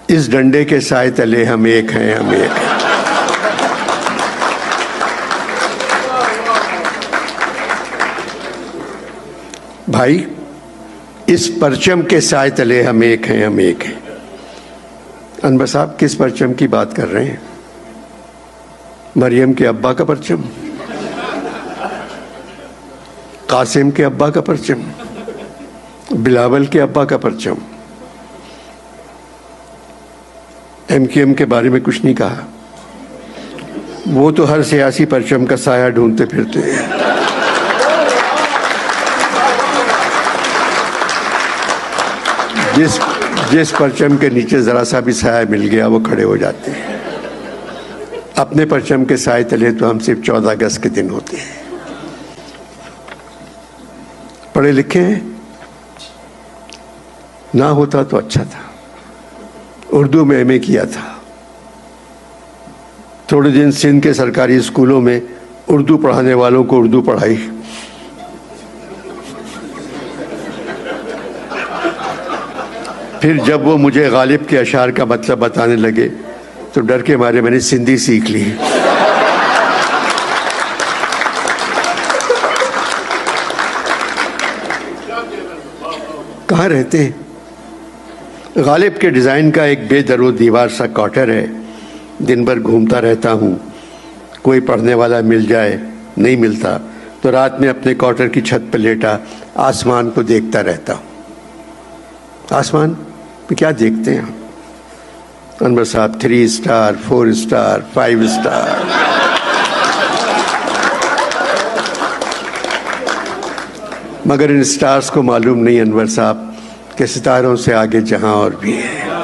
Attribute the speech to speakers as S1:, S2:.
S1: इस डंडे के साए तले हम एक हैं, हम एक हैं। भाई, इस परचम के साए तले हम एक हैं, हम एक हैं। अनवर साहब किस परचम की बात कर रहे हैं? मरियम के अब्बा का परचम, कासिम के अब्बा का परचम, बिलावल के अब्बा का परचम। एमक्यूएम के बारे में कुछ नहीं कहा। वो तो हर सियासी परचम का साया ढूंढते फिरते हैं। जिस परचम के नीचे जरा सा भी साया मिल गया वो खड़े हो जाते हैं। अपने परचम के साए तले तो हम सिर्फ 14 अगस्त के दिन होते हैं। पढ़े लिखे हैं, ना होता तो अच्छा था। उर्दू में एमए किया था। थोड़े दिन सिंध के सरकारी स्कूलों में उर्दू पढ़ाने वालों को उर्दू पढ़ाई। फिर जब वो मुझे गालिब के अशार का मतलब बताने लगे तो डर के मारे मैंने सिंधी सीख ली। कहाँ रहते हैं? गालिब के डिज़ाइन का एक बेदरो दीवार सा क्वार्टर है। दिन भर घूमता रहता हूँ। कोई पढ़ने वाला मिल जाए, नहीं मिलता तो रात में अपने क्वार्टर की छत पर लेटा आसमान को देखता रहता हूँ। आसमान में क्या देखते हैं अनवर साहब? 3 स्टार, 4 स्टार, 5 स्टार। मगर इन स्टार्स को मालूम नहीं अनवर साहब कि सितारों से आगे जहां और भी है।